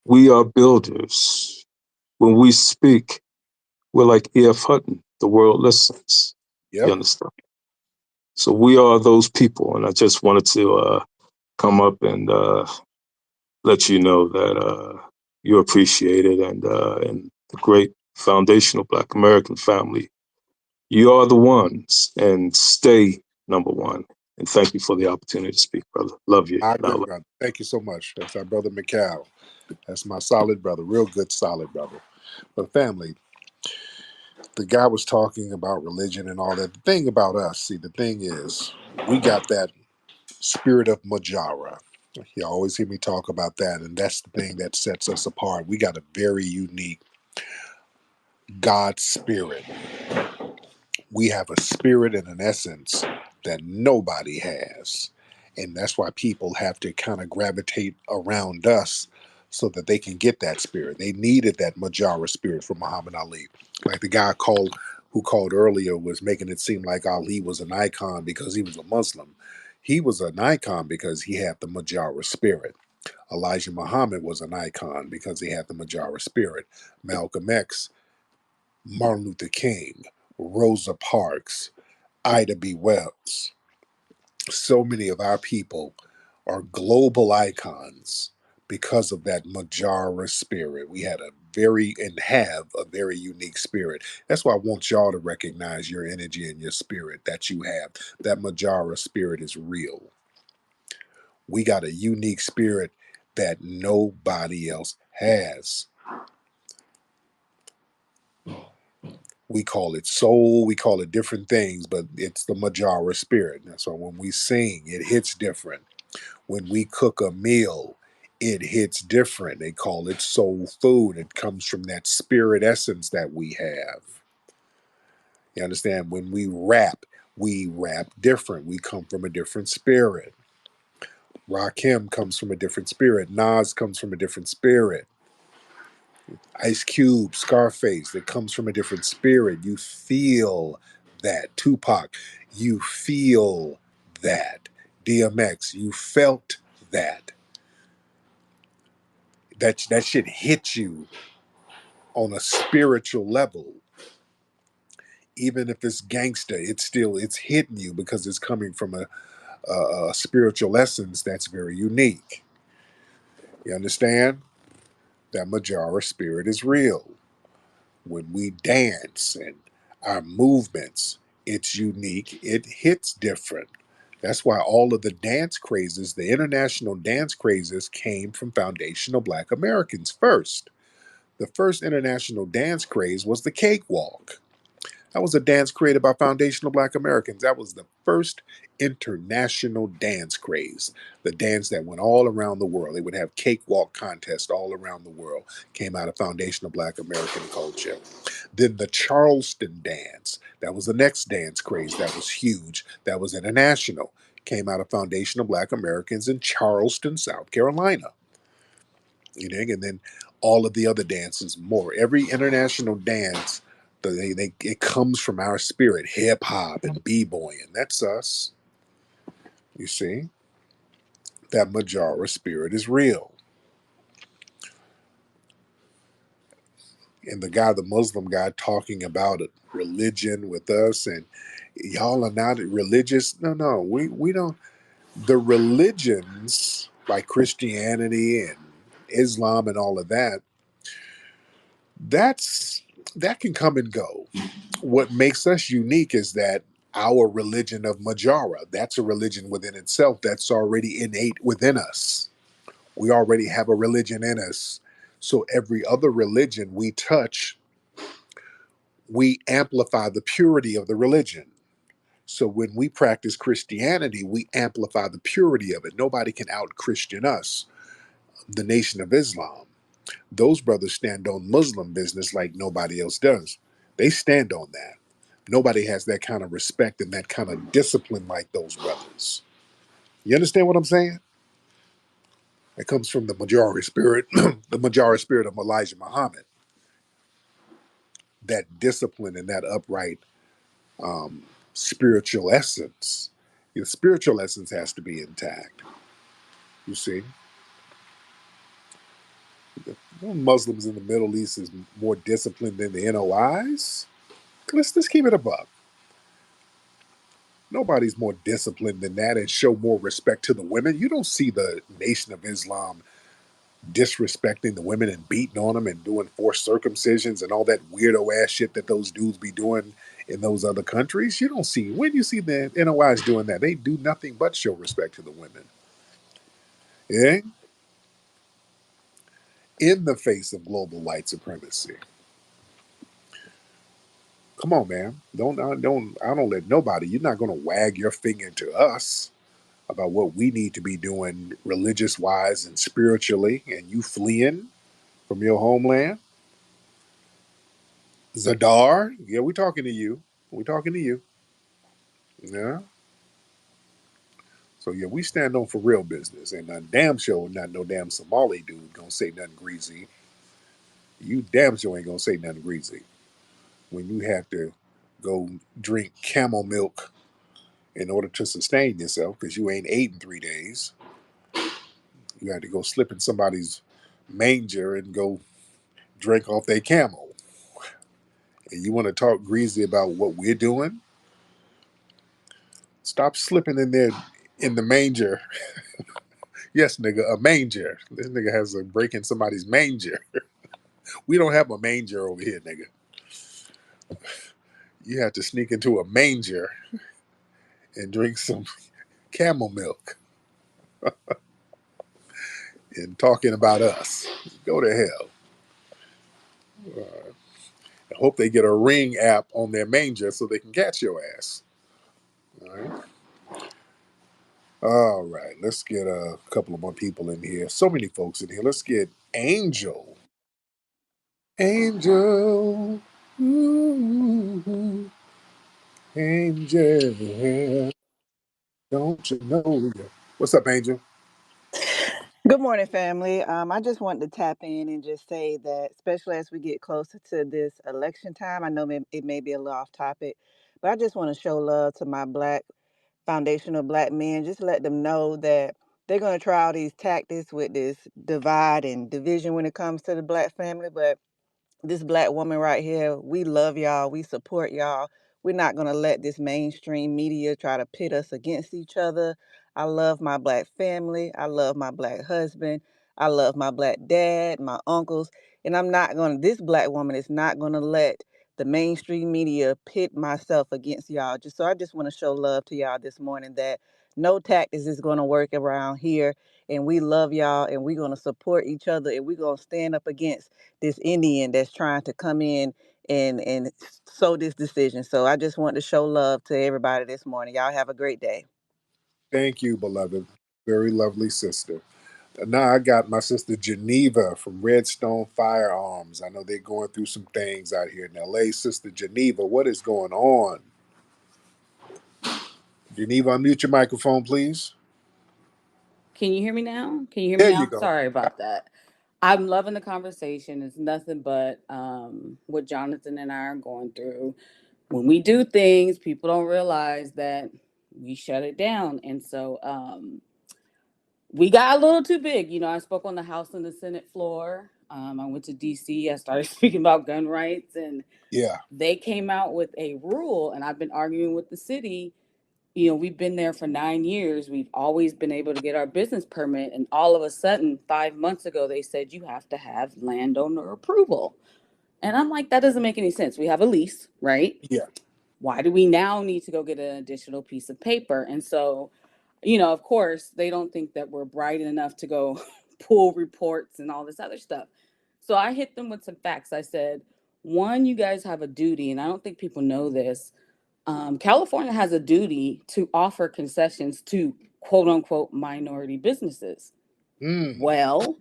We are builders. When we speak, we're like E.F. Hutton. The world listens. You Yep. understand? So we are those people. And I just wanted to come up and let you know that you're appreciated and the great foundational Black American family. You are the ones, and stay number one. And thank you for the opportunity to speak, brother. Love you. I And I agree, love brother. Thank you so much. That's our brother Mikhail. That's my solid brother. Real good, solid brother. But family, the guy was talking about religion and all that. The thing about us, see, the thing is, we got that spirit of Majara. You always hear me talk about that, and that's the thing that sets us apart. We got a very unique God spirit. We have a spirit and an essence that nobody has. And that's why people have to kind of gravitate around us so that they can get that spirit. They needed that Majara spirit from Muhammad Ali. Like the guy who called earlier was making it seem like Ali was an icon because he was a Muslim. He was an icon because he had the Majara spirit. Elijah Muhammad was an icon because he had the Majara spirit. Malcolm X, Martin Luther King, Rosa Parks, Ida B. Wells. So many of our people are global icons because of that Majara spirit. We had a very and have a very unique spirit. That's why I want y'all to recognize your energy and your spirit that you have. That Majara spirit is real. We got a unique spirit that nobody else has. We call it soul, we call it different things, but it's the Majara spirit. That's why when we sing, it hits different. When we cook a meal, it hits different. They call it soul food. It comes from that spirit essence that we have. You understand? When we rap different. We come from a different spirit. Rakim comes from a different spirit. Nas comes from a different spirit. Ice Cube, Scarface, that comes from a different spirit. You feel that. Tupac, you feel that. DMX, you felt that. That shit hit you on a spiritual level. Even if it's gangster, it's hitting you because it's coming from a spiritual essence that's very unique. You understand? That Majara spirit is real. When we dance and our movements, it's unique. It hits different. That's why all of the dance crazes, the international dance crazes, came from foundational Black Americans first. The first international dance craze was the cakewalk. That was a dance created by foundational Black Americans. That was the first international dance craze. The dance that went all around the world. They would have cakewalk contests all around the world. Came out of foundational Black American culture. Then the Charleston dance. That was the next dance craze that was huge. That was international. Came out of foundational Black Americans in Charleston, South Carolina. You know, and then all of the other dances more. Every international dance, it comes from our spirit, hip hop and b-boying. That's us. You see, that Majara spirit is real. And the Muslim guy, talking about it, religion with us, and y'all are not religious. No, we don't. The religions like Christianity and Islam and all of that, that's that can come and go. What makes us unique is that our religion of Majara, that's a religion within itself that's already innate within us. We already have a religion in us. So every other religion we touch, we amplify the purity of the religion. So when we practice Christianity, we amplify the purity of it. Nobody can out Christian us. The Nation of Islam, those brothers stand on Muslim business like nobody else does. They stand on that. Nobody has that kind of respect and that kind of discipline like those brothers. You understand what I'm saying? It comes from the majority spirit, the majority spirit of Elijah Muhammad. That discipline and that upright spiritual essence. The spiritual essence has to be intact. You see, Muslims in the Middle East is more disciplined than the NOIs. Let's keep it a buck. Nobody's more disciplined than that and show more respect to the women. You don't see the Nation of Islam disrespecting the women and beating on them and doing forced circumcisions and all that weirdo ass shit that those dudes be doing in those other countries. You don't see, when you see the NOIs doing that, they do nothing but show respect to the women. Yeah? In the face of global white supremacy. Come on, man. I don't let nobody, you're not gonna wag your finger to us about what we need to be doing religious wise and spiritually, and you fleeing from your homeland. Zadar, yeah, we talking to you. We talking to you. Yeah. So yeah, we stand on for real business, and damn sure not no damn Somali dude gonna say nothing greasy. You damn sure ain't gonna say nothing greasy when you have to go drink camel milk in order to sustain yourself because you ain't ate in 3 days. You had to go slip in somebody's manger and go drink off their camel. And you want to talk greasy about what we're doing? Stop slipping in there in the manger. Yes, nigga, a manger. This nigga has a break in somebody's manger. We don't have a manger over here, nigga. You have to sneak into a manger and drink some camel milk and talking about us. Go to hell. I hope they get a Ring app on their manger so they can catch your ass. All right. All right. Let's get a couple of more people in here. So many folks in here. Let's get Angel. Angel. Ooh, Angel. Don't you know you? What's up, Angel? Good morning, family. I just wanted to tap in and just say that, especially as we get closer to this election time, I know it may be a little off topic, but I just want to show love to my black foundational black men. Just let them know that they're going to try all these tactics with this divide and division when it comes to the black family, but this black woman right here, we love y'all. We support y'all. We're not going to let this mainstream media try to pit us against each other. I love my black family. I love my black husband. I love my black dad, my uncles. And this black woman is not going to let the mainstream media pit myself against y'all. I just want to show love to y'all this morning that No tactics is going to work around here. And we love y'all, and we're going to support each other, and we're going to stand up against this Indian that's trying to come in and sow this decision. So I just want to show love to everybody this morning. Y'all have a great day. Thank you, beloved. Very lovely sister. Now I got my sister Geneva from Redstone Firearms. I know they're going through some things out here in LA. Sister Geneva, what is going on? Geneva, unmute your microphone, please. Can you hear me now? Can you hear me There you now? go. Sorry about that. I'm loving the conversation. It's nothing but what Jonathan and I are going through. When we do things, people don't realize that we shut it down. And so we got a little too big. You know, I spoke on the House and the Senate floor. I went to DC. I started speaking about gun rights, and Yeah. they came out with a rule. And I've been arguing with the city. You know, we've been there for 9 years. We've always been able to get our business permit. And all of a sudden, 5 months ago, they said you have to have landowner approval. And I'm like, that doesn't make any sense. We have a lease, right? Yeah. Why do we now need to go get an additional piece of paper? And so, you know, of course, they don't think that we're bright enough to go pull reports and all this other stuff. So I hit them with some facts. I said, one, you guys have a duty, and I don't think people know this. California has a duty to offer concessions to quote unquote minority businesses. Mm. Well,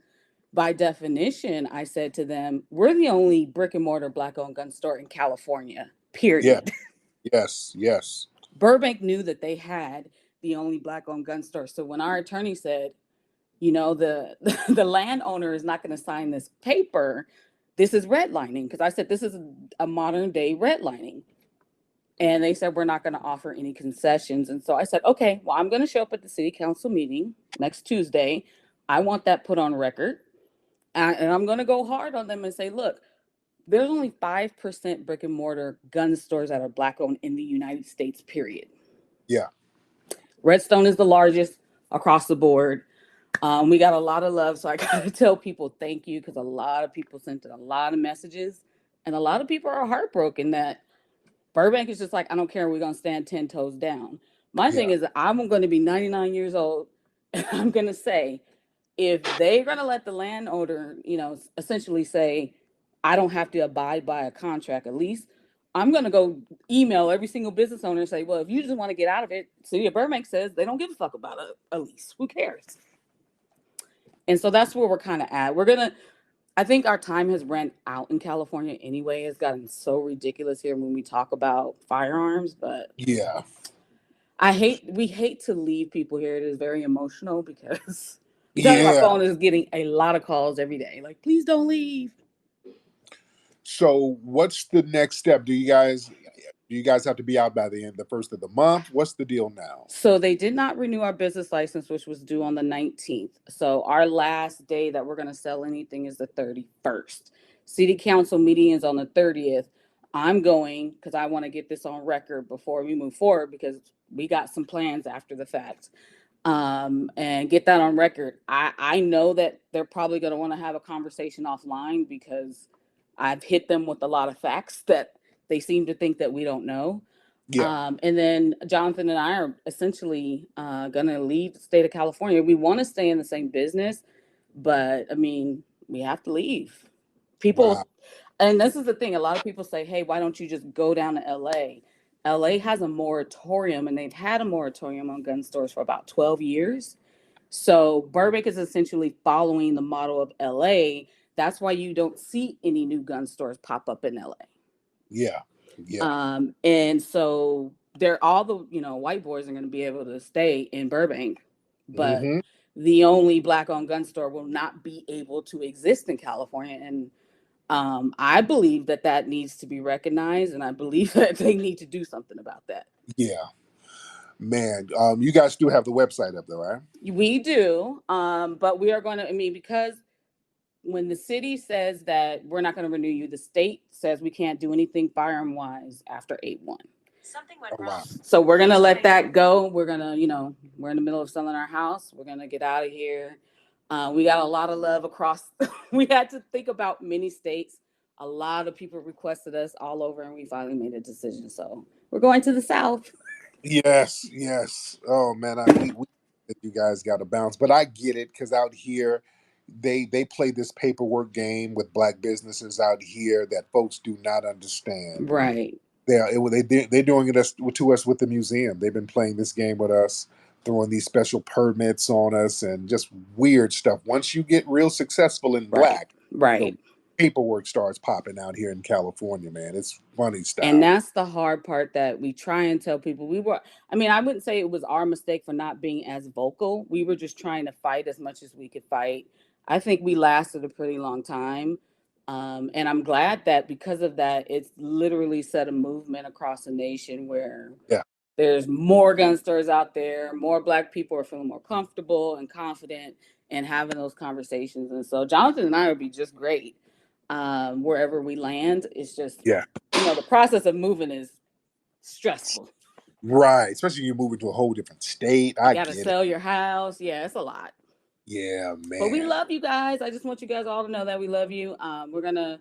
by definition, I said to them, we're the only brick and mortar black owned gun store in California, Yeah. period. Yes. Yes. Burbank knew that they had the only black owned gun store. So when our attorney said, you know, the landowner is not going to sign this paper, this is redlining. Because I said, this is a modern day redlining. And they said, we're not going to offer any concessions. And so I said, okay, well, I'm going to show up at the city council meeting next Tuesday. I want that put on record. And I'm going to go hard on them and say, look, there's only 5% brick and mortar gun stores that are black owned in the United States, period. Yeah. Redstone is the largest across the board. We got a lot of love. So I got to tell people thank you, because a lot of people sent in a lot of messages. And a lot of people are heartbroken that Burbank is just like, I don't care. We're going to stand 10 toes down. My Yeah. thing is, I'm going to be 99 years old. And I'm going to say, if they're going to let the landowner, you know, essentially say, I don't have to abide by a contract, at least I'm going to go email every single business owner and say, well, if you just want to get out of it, City of Burbank says they don't give a fuck about a lease. Who cares? And so that's where we're kind of at. I think our time has ran out in California anyway. It's gotten so ridiculous here when we talk about firearms, but Yeah. we hate to leave people here. It is very emotional because I'm telling you, my Yeah. phone is getting a lot of calls every day. Like, please don't leave. So what's the next step? Do you guys have to be out by the first of the month? What's the deal now? So they did not renew our business license, which was due on the 19th. So our last day that we're going to sell anything is the 31st. City council meeting is on the 30th. I'm going because I want to get this on record before we move forward, because we got some plans after the fact, and get that on record. I know that they're probably going to want to have a conversation offline, because I've hit them with a lot of facts that they seem to think that we don't know. Yeah. And then Jonathan and I are essentially going to leave the state of California. We want to stay in the same business, but I mean, we have to leave. Wow. People, and this is the thing, a lot of people say, hey, why don't you just go down to LA? LA has a moratorium, and they've had a moratorium on gun stores for about 12 years. So Burbank is essentially following the model of LA. That's why you don't see any new gun stores pop up in LA. Yeah. Yeah. And so they're all the, you know, white boys are going to be able to stay in Burbank, but Mm-hmm. the only black owned gun store will not be able to exist in California. And I believe that that needs to be recognized, and I believe that they need to do something about that. Yeah. Man, you guys still have the website up there, right? We do, but we are going to, I mean, because when the city says that we're not going to renew you, the state says we can't do anything firearm wise after 8/1. Something Oh went wow. wrong. So we're gonna let that go. We're gonna, you know, we're in the middle of selling our house. We're gonna get out of here. We got a lot of love across. We had to think about many states. A lot of people requested us all over, and we finally made a decision. So we're going to the South. Yes, yes. Oh man, we you guys got to bounce, but I get it because out here, they play this paperwork game with black businesses out here that folks do not understand. Right. They're doing it to us with the museum. They've been playing this game with us, throwing these special permits on us, and just weird stuff. Once you get real successful in Right. black, the Right. paperwork starts popping out here in California. Man, it's funny And style. that's the hard part that we try and tell people. I mean, I wouldn't say it was our mistake for not being as vocal. We were just trying to fight as much as we could fight. I think we lasted a pretty long time. And I'm glad that because of that, it's literally set a movement across the nation where Yeah, there's more gun stores out there, more black people are feeling more comfortable and confident and having those conversations. And so Jonathan and I would be just great wherever we land. It's just, yeah. the process of moving is stressful. Right, especially you moving to a whole different state. You I got to get it. sell your house. Yeah, it's a lot. Yeah, But we man. love you guys. I just want you guys all to know that we love you. We're gonna,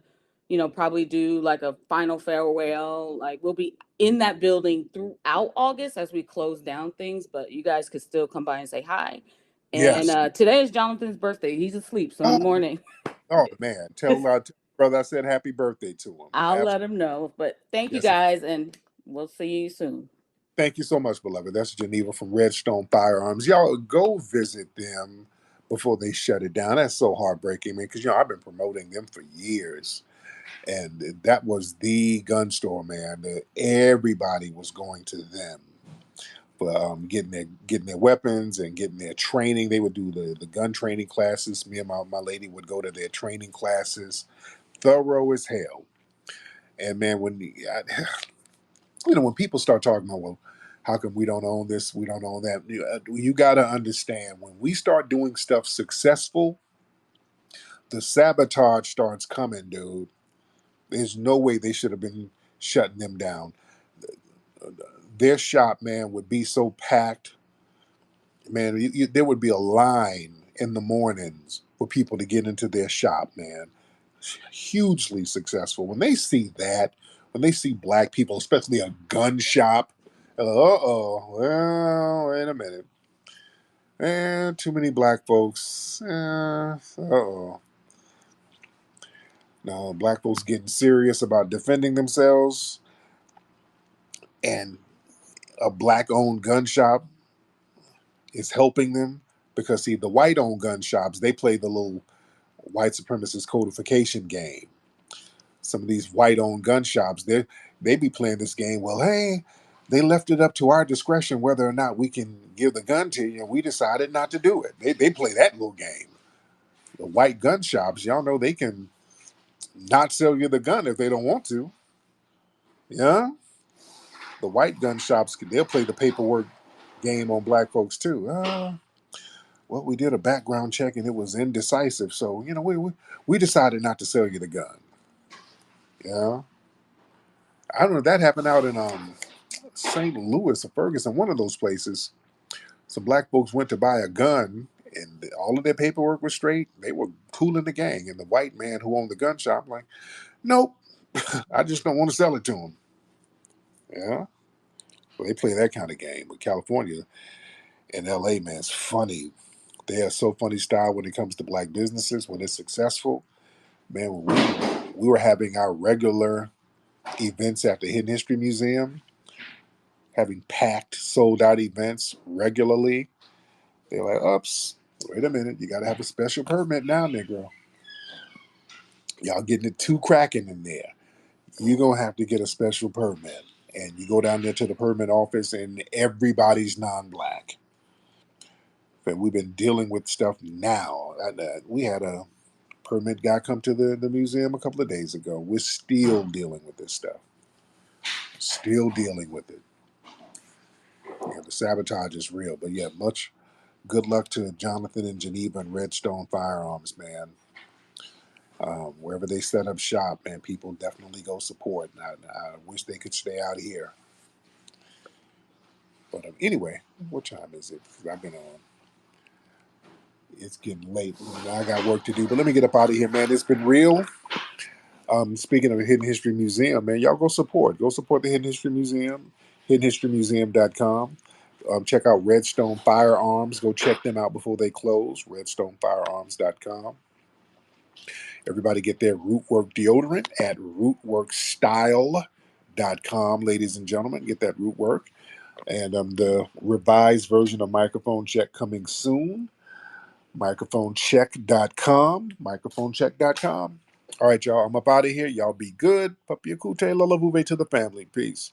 probably do like a final farewell. Like we'll be in that building throughout August as we close down things, but you guys could still come by and say hi. And Yes. today is Jonathan's birthday. He's asleep, so in the Oh, morning oh man. Tell brother I said happy birthday to him. I'll Absolutely. let him know. But thank you Yes. guys, and we'll see you soon. Thank you so much, beloved. That's Geneva from Redstone Firearms. Y'all go visit them before they shut it down. That's so heartbreaking, man, because I've been promoting them for years. And that was the gun store, man. Everybody was going to them for getting their weapons and getting their training. They would do the gun training classes. Me and my lady would go to their training classes, thorough as hell. And man, when people start talking about, well, how come we don't own this, we don't own that, you got to understand when we start doing stuff successful, the sabotage starts coming, dude. There's no way they should have been shutting them down. Their shop, man, would be so packed, man. There would be a line in the mornings for people to get into their shop, man. Hugely successful. When they see that, when they see black people, especially a gun shop, well, wait a minute. Too many black folks. No, black folks getting serious about defending themselves, and a black owned gun shop is helping them because, see, the white owned gun shops, they play the little white supremacist codification game. Some of these white owned gun shops, they be playing this game. Well, hey, they left it up to our discretion whether or not we can give the gun to you, and we decided not to do it. They play that little game. The white gun shops, y'all know they can not sell you the gun if they don't want to. Yeah, the white gun shops, they'll play the paperwork game on black folks too. Well, we did a background check and it was indecisive, so we decided not to sell you the gun. Yeah, I don't know. That happened out in St. Louis or Ferguson, one of those places. Some black folks went to buy a gun, and all of their paperwork was straight. They were cool in the gang, and the white man who owned the gun shop like, nope, I just don't want to sell it to him. Yeah, well, they play that kind of game. But California and L.A., man, it's funny. They are so funny style when it comes to black businesses when it's successful. Man, when we were having our regular events at the Hidden History Museum, having packed, sold out events regularly. They're like, oops, wait a minute, you got to have a special permit now, Negro. Y'all getting it too cracking in there. You're going to have to get a special permit. And you go down there to the permit office, and everybody's non black. But we've been dealing with stuff now. We had a permit guy come to the museum a couple of days ago. We're still dealing with this stuff. Still dealing with it. Yeah, the sabotage is real. But yeah, much good luck to Jonathan and Geneva and Redstone Firearms, man. Wherever they set up shop, man, people definitely go support. And I wish they could stay out here. But anyway, what time is it? I've been on. It's getting late. I got work to do. But let me get up out of here, man. It's been real. Speaking of the Hidden History Museum, man, y'all go support. Go support the Hidden History Museum. HiddenHistoryMuseum.com. Check out Redstone Firearms. Go check them out before they close. RedstoneFirearms.com. Everybody get their Rootwork deodorant at RootworkStyle.com, ladies and gentlemen. Get that Rootwork. And the revised version of Microphone Check coming soon. Microphonecheck.com. Microphonecheck.com. All right, y'all. I'm up out of here. Y'all be good. Papiakute lalavuve to the family. Peace.